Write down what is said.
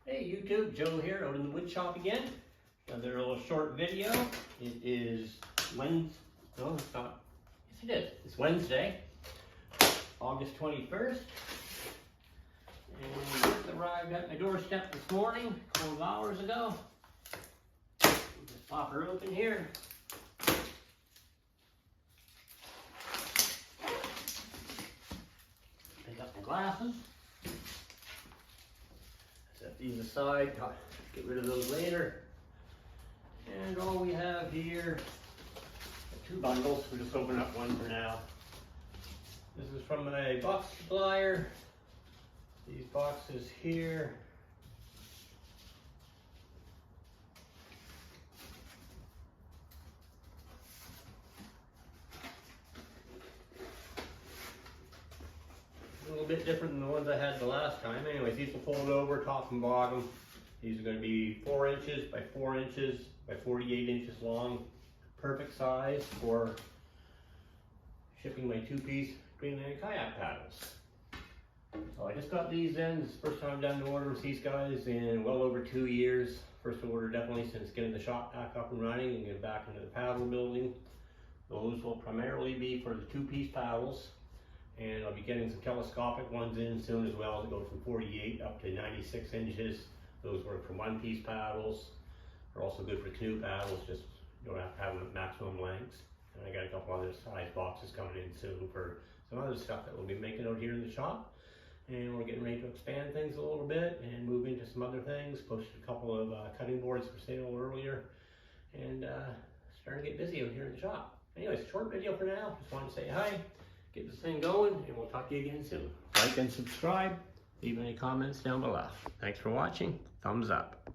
Hey YouTube, Joe here out in the wood shop again. Another little short video. It is Wednesday. No, it's not. Yes, it is. It's Wednesday, August 21st. And just arrived at my doorstep this morning, a couple of hours ago. Just pop her open here. Pick up my glasses. Set these aside, get rid of those later. And all we have here are two bundles. We'll just open up one for now. This is from my box supplier. These boxes here. A little bit different than the ones I had the last time. Anyways, these will fold over top and bottom. These are going to be 4 inches by 4 inches by 48 inches long. Perfect size for shipping my 2-piece Greenland Kayak paddles. So I just got these in. This is the first time I've done an order with these guys in well over 2 years. First order definitely since getting the shop back up and running and getting back into the paddle building. Those will primarily be for the 2-piece paddles. And I'll be getting some telescopic ones in soon as well to go from 48 up to 96 inches. Those work for 1-piece paddles. They're also good for canoe paddles, just you don't have to have them at maximum lengths. And I got a couple other size boxes coming in soon for some other stuff that we'll be making out here in the shop. And we're getting ready to expand things a little bit and move into some other things. Posted a couple of cutting boards for sale earlier. And starting to get busy out here in the shop. Anyways, short video for now. Just wanted to say hi. Get this thing going, and we'll talk to you again soon. Like and subscribe. Leave any comments down below. Thanks for watching. Thumbs up.